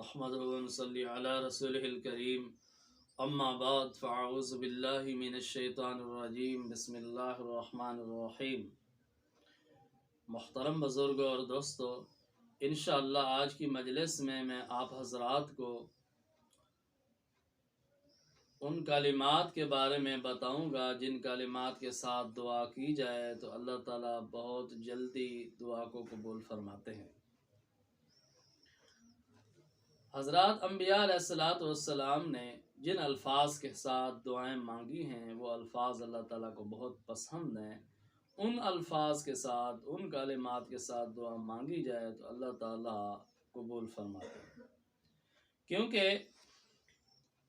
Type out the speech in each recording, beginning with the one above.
نحمده ونصلي على رسوله الكريم اما بعد فاعوذ بالله من الشیطان الرجیم بسم اللہ الرحمن الرحیم۔ محترم بزرگوں اور دوستو، انشاءاللہ آج کی مجلس میں آپ حضرات کو ان کلمات کے بارے میں بتاؤں گا جن کلمات کے ساتھ دعا کی جائے تو اللہ تعالیٰ بہت جلدی دعا کو قبول فرماتے ہیں۔ حضرات انبیاء علیہ السلام نے جن الفاظ کے ساتھ دعائیں مانگی ہیں وہ الفاظ اللہ تعالیٰ کو بہت پسند ہیں۔ ان الفاظ کے ساتھ، ان کلمات کے ساتھ دعا مانگی جائے تو اللہ تعالیٰ قبول فرماتے ہیں، کیونکہ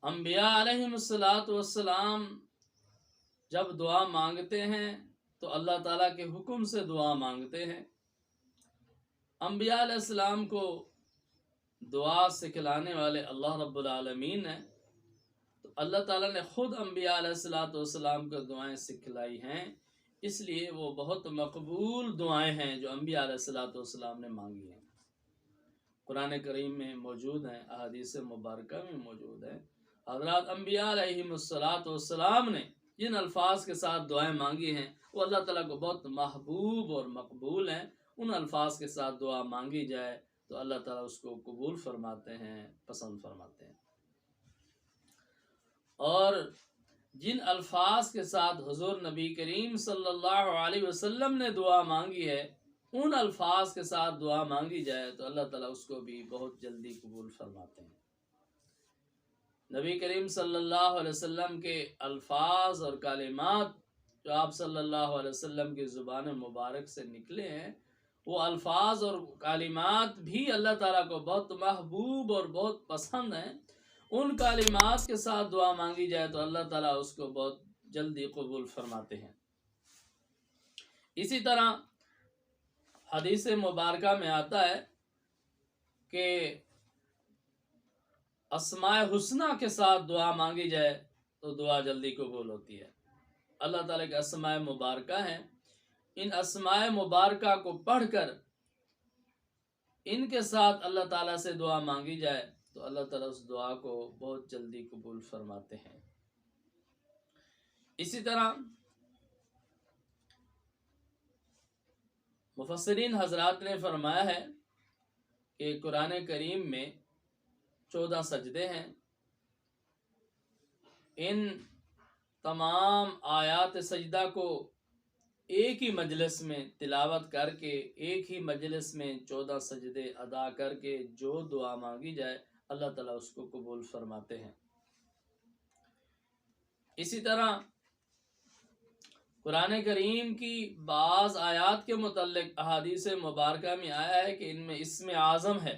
انبیاء علیہ السلام جب دعا مانگتے ہیں تو اللہ تعالیٰ کے حکم سے دعا مانگتے ہیں۔ انبیاء علیہ السلام کو دعا سکھلانے والے اللہ رب العالمین ہیں، تو اللہ تعالیٰ نے خود انبیاء علیہ السلام کو دعائیں سکھلائی ہیں، اس لیے وہ بہت مقبول دعائیں ہیں جو انبیاء علیہ السلام نے مانگی ہیں۔ قرآن کریم میں موجود ہیں، احادیث مبارکہ میں موجود ہیں۔ حضرات انبیاء علیہ السلام نے جن الفاظ کے ساتھ دعائیں مانگی ہیں وہ اللہ تعالیٰ کو بہت محبوب اور مقبول ہیں۔ ان الفاظ کے ساتھ دعا مانگی جائے تو اللہ تعالیٰ اس کو قبول فرماتے ہیں، پسند فرماتے ہیں۔ اور جن الفاظ کے ساتھ حضور نبی کریم صلی اللہ علیہ وسلم نے دعا مانگی ہے، ان الفاظ کے ساتھ دعا مانگی جائے تو اللہ تعالیٰ اس کو بھی بہت جلدی قبول فرماتے ہیں۔ نبی کریم صلی اللہ علیہ وسلم کے الفاظ اور کلمات جو آپ صلی اللہ علیہ وسلم کی زبان مبارک سے نکلے ہیں، وہ الفاظ اور کلمات بھی اللہ تعالیٰ کو بہت محبوب اور بہت پسند ہیں۔ ان کلمات کے ساتھ دعا مانگی جائے تو اللہ تعالیٰ اس کو بہت جلدی قبول فرماتے ہیں۔ اسی طرح حدیث مبارکہ میں آتا ہے کہ اسماء حسنہ کے ساتھ دعا مانگی جائے تو دعا جلدی قبول ہوتی ہے۔ اللہ تعالیٰ کے اسماء مبارکہ ہیں، ان اسماء مبارکہ کو پڑھ کر ان کے ساتھ اللہ تعالیٰ سے دعا مانگی جائے تو اللہ تعالیٰ اس دعا کو بہت جلدی قبول فرماتے ہیں۔ اسی طرح مفسرین حضرات نے فرمایا ہے کہ قرآن کریم میں 14 سجدے ہیں۔ ان تمام آیات سجدہ کو ایک ہی مجلس میں تلاوت کر کے، ایک ہی مجلس میں 14 سجدے ادا کر کے جو دعا مانگی جائے اللہ تعالیٰ اس کو قبول فرماتے ہیں۔ اسی طرح قرآن کریم کی بعض آیات کے متعلق احادیث مبارکہ میں آیا ہے کہ ان میں اسم اعظم ہے،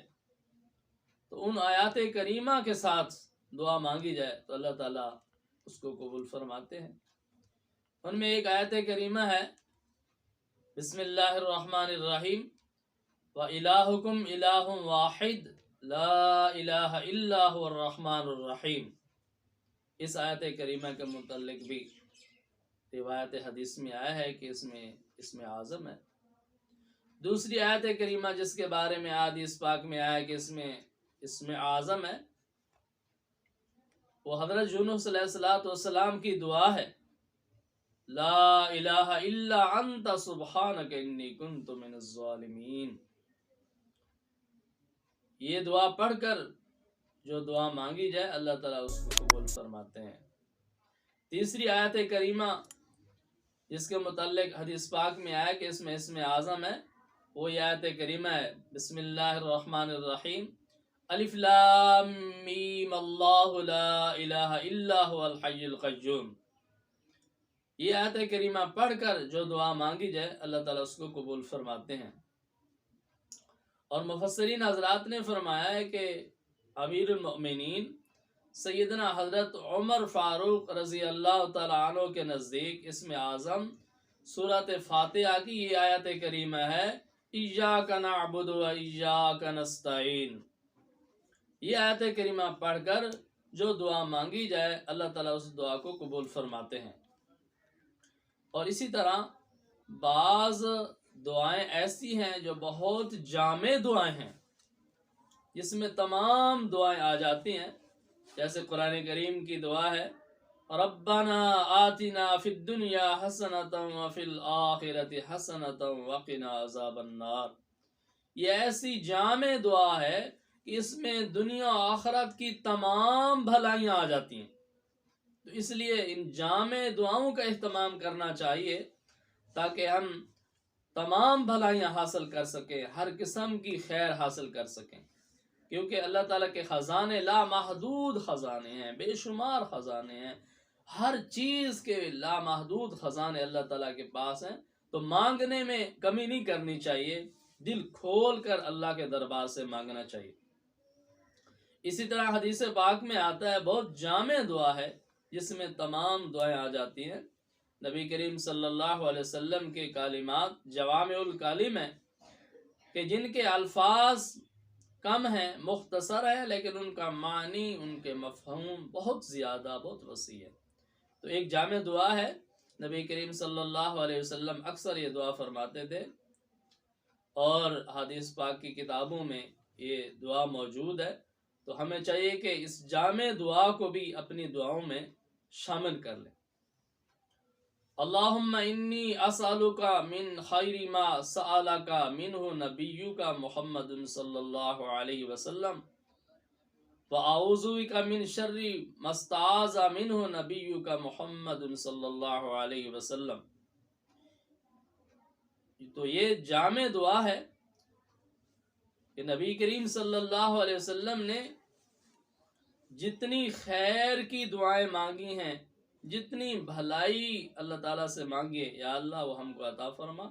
تو ان آیات کریمہ کے ساتھ دعا مانگی جائے تو اللہ تعالیٰ اس کو قبول فرماتے ہیں۔ ان میں ایک آیت کریمہ ہے، بسم اللہ الرحمن الرحیم، وَإِلَٰهُكُمْ إِلَٰهٌ وَاحِدٌ لَا إِلَٰهَ إِلَّا هُوَ الرَّحْمَٰنُ الرَّحِيمُ۔ اس آیت کریمہ کے متعلق بھی روایت حدیث میں آیا ہے کہ اس میں اسم اعظم ہے۔ دوسری آیت کریمہ جس کے بارے میں حدیث پاک میں آیا ہے کہ اس میں اسم اعظم ہے، وہ حضرت یونس علیہ السلام کی دعا ہے، لا الہ الا انت سبحانک انی کنت من الظالمین۔ یہ دعا پڑھ کر جو دعا مانگی جائے اللہ تعالیٰ اس کو قبول فرماتے ہیں۔ تیسری آیت کریمہ جس کے متعلق حدیث پاک میں آیا کہ اس میں اسم اعظم ہے، وہ آیت کریمہ ہے، بسم اللہ الرحمن الرحیم، الف لام میم اللہ لا الہ الا هو الحی القیوم۔ یہ آیت کریمہ پڑھ کر جو دعا مانگی جائے اللہ تعالیٰ اس کو قبول فرماتے ہیں۔ اور مفسرین حضرات نے فرمایا ہے کہ امیر المؤمنین سیدنا حضرت عمر فاروق رضی اللہ تعالیٰ عنہ کے نزدیک اسم اعظم سورۃ فاتحہ کی یہ آیت کریمہ ہے، ایاک نعبد و ایاک نستعین۔ یہ آیت کریمہ پڑھ کر جو دعا مانگی جائے اللہ تعالیٰ اس دعا کو قبول فرماتے ہیں۔ اور اسی طرح بعض دعائیں ایسی ہیں جو بہت جامع دعائیں ہیں، جس میں تمام دعائیں آ جاتی ہیں، جیسے قرآن کریم کی دعا ہے ربنا آتنا فی الدنیا حسنۃ وفی الآخرۃ حسنۃ وقنا عذاب النار۔ یہ ایسی جامع دعا ہے کہ اس میں دنیا و آخرت کی تمام بھلائیاں آ جاتی ہیں، تو اس لیے ان جامع دعاؤں کا اہتمام کرنا چاہیے تاکہ ہم تمام بھلائیاں حاصل کر سکیں، ہر قسم کی خیر حاصل کر سکیں، کیونکہ اللہ تعالیٰ کے خزانے لامحدود خزانے ہیں، بے شمار خزانے ہیں، ہر چیز کے لامحدود خزانے اللہ تعالیٰ کے پاس ہیں، تو مانگنے میں کمی نہیں کرنی چاہیے، دل کھول کر اللہ کے دربار سے مانگنا چاہیے۔ اسی طرح حدیث پاک میں آتا ہے، بہت جامع دعا ہے جس میں تمام دعائیں آ جاتی ہیں۔ نبی کریم صلی اللہ علیہ وسلم کے کلمات جوامع الکلم ہیں کہ جن کے الفاظ کم ہیں، مختصر ہے، لیکن ان کا معنی، ان کے مفہوم بہت زیادہ، بہت وسیع ہے۔ تو ایک جامع دعا ہے، نبی کریم صلی اللہ علیہ وسلم اکثر یہ دعا فرماتے تھے، اور حدیث پاک کی کتابوں میں یہ دعا موجود ہے، تو ہمیں چاہیے کہ اس جامع دعا کو بھی اپنی دعاؤں میں شامل کر لیں۔ اللہم انی اسألک من خیر ما سألک منہ نبیک محمد صلی اللہ علیہ وسلم وأعوذ بک من شر ما استعاذ منہ نبیک محمد صلی اللہ علیہ وسلم۔ تو یہ جامع دعا ہے کہ نبی کریم صلی اللہ علیہ وسلم نے جتنی خیر کی دعائیں مانگی ہیں، جتنی بھلائی اللہ تعالیٰ سے مانگے، یا اللہ وہ ہم کو عطا فرما،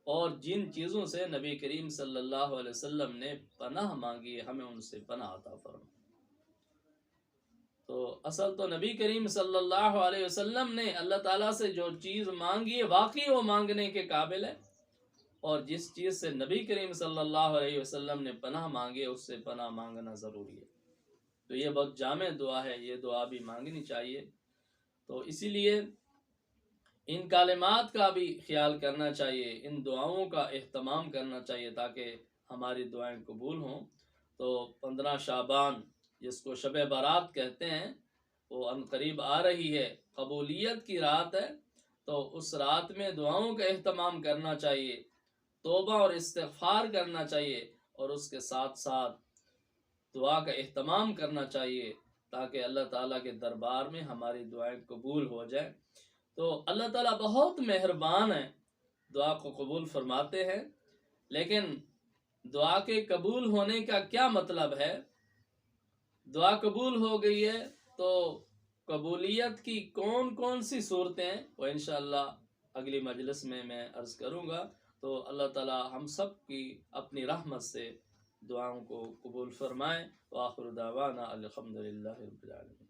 اور جن چیزوں سے نبی کریم صلی اللہ علیہ وسلم نے پناہ مانگی ہمیں ان سے پناہ عطا فرما۔ تو اصل تو نبی کریم صلی اللہ علیہ وسلم نے اللہ تعالیٰ سے جو چیز مانگی ہے واقعی وہ مانگنے کے قابل ہے، اور جس چیز سے نبی کریم صلی اللہ علیہ وسلم نے پناہ مانگے اس سے پناہ مانگنا ضروری ہے۔ تو یہ بہت جامع دعا ہے، یہ دعا بھی مانگنی چاہیے۔ تو اسی لیے ان کلمات کا بھی خیال کرنا چاہیے، ان دعاؤں کا اہتمام کرنا چاہیے تاکہ ہماری دعائیں قبول ہوں۔ تو 15 شعبان جس کو شب برات کہتے ہیں، وہ ان قریب آ رہی ہے، قبولیت کی رات ہے، تو اس رات میں دعاؤں کا اہتمام کرنا چاہیے، توبہ اور استغفار کرنا چاہیے، اور اس کے ساتھ ساتھ دعا کا اہتمام کرنا چاہیے تاکہ اللہ تعالیٰ کے دربار میں ہماری دعائیں قبول ہو جائیں۔ تو اللہ تعالیٰ بہت مہربان ہے، دعا کو قبول فرماتے ہیں، لیکن دعا کے قبول ہونے کا کیا مطلب ہے؟ دعا قبول ہو گئی ہے تو قبولیت کی کون کون سی صورتیں، وہ انشاءاللہ اگلی مجلس میں عرض کروں گا۔ تو اللہ تعالیٰ ہم سب کی اپنی رحمت سے دعاؤں کو قبول فرمائے۔ وآخر دعوانا الحمدللہ رب العالمین۔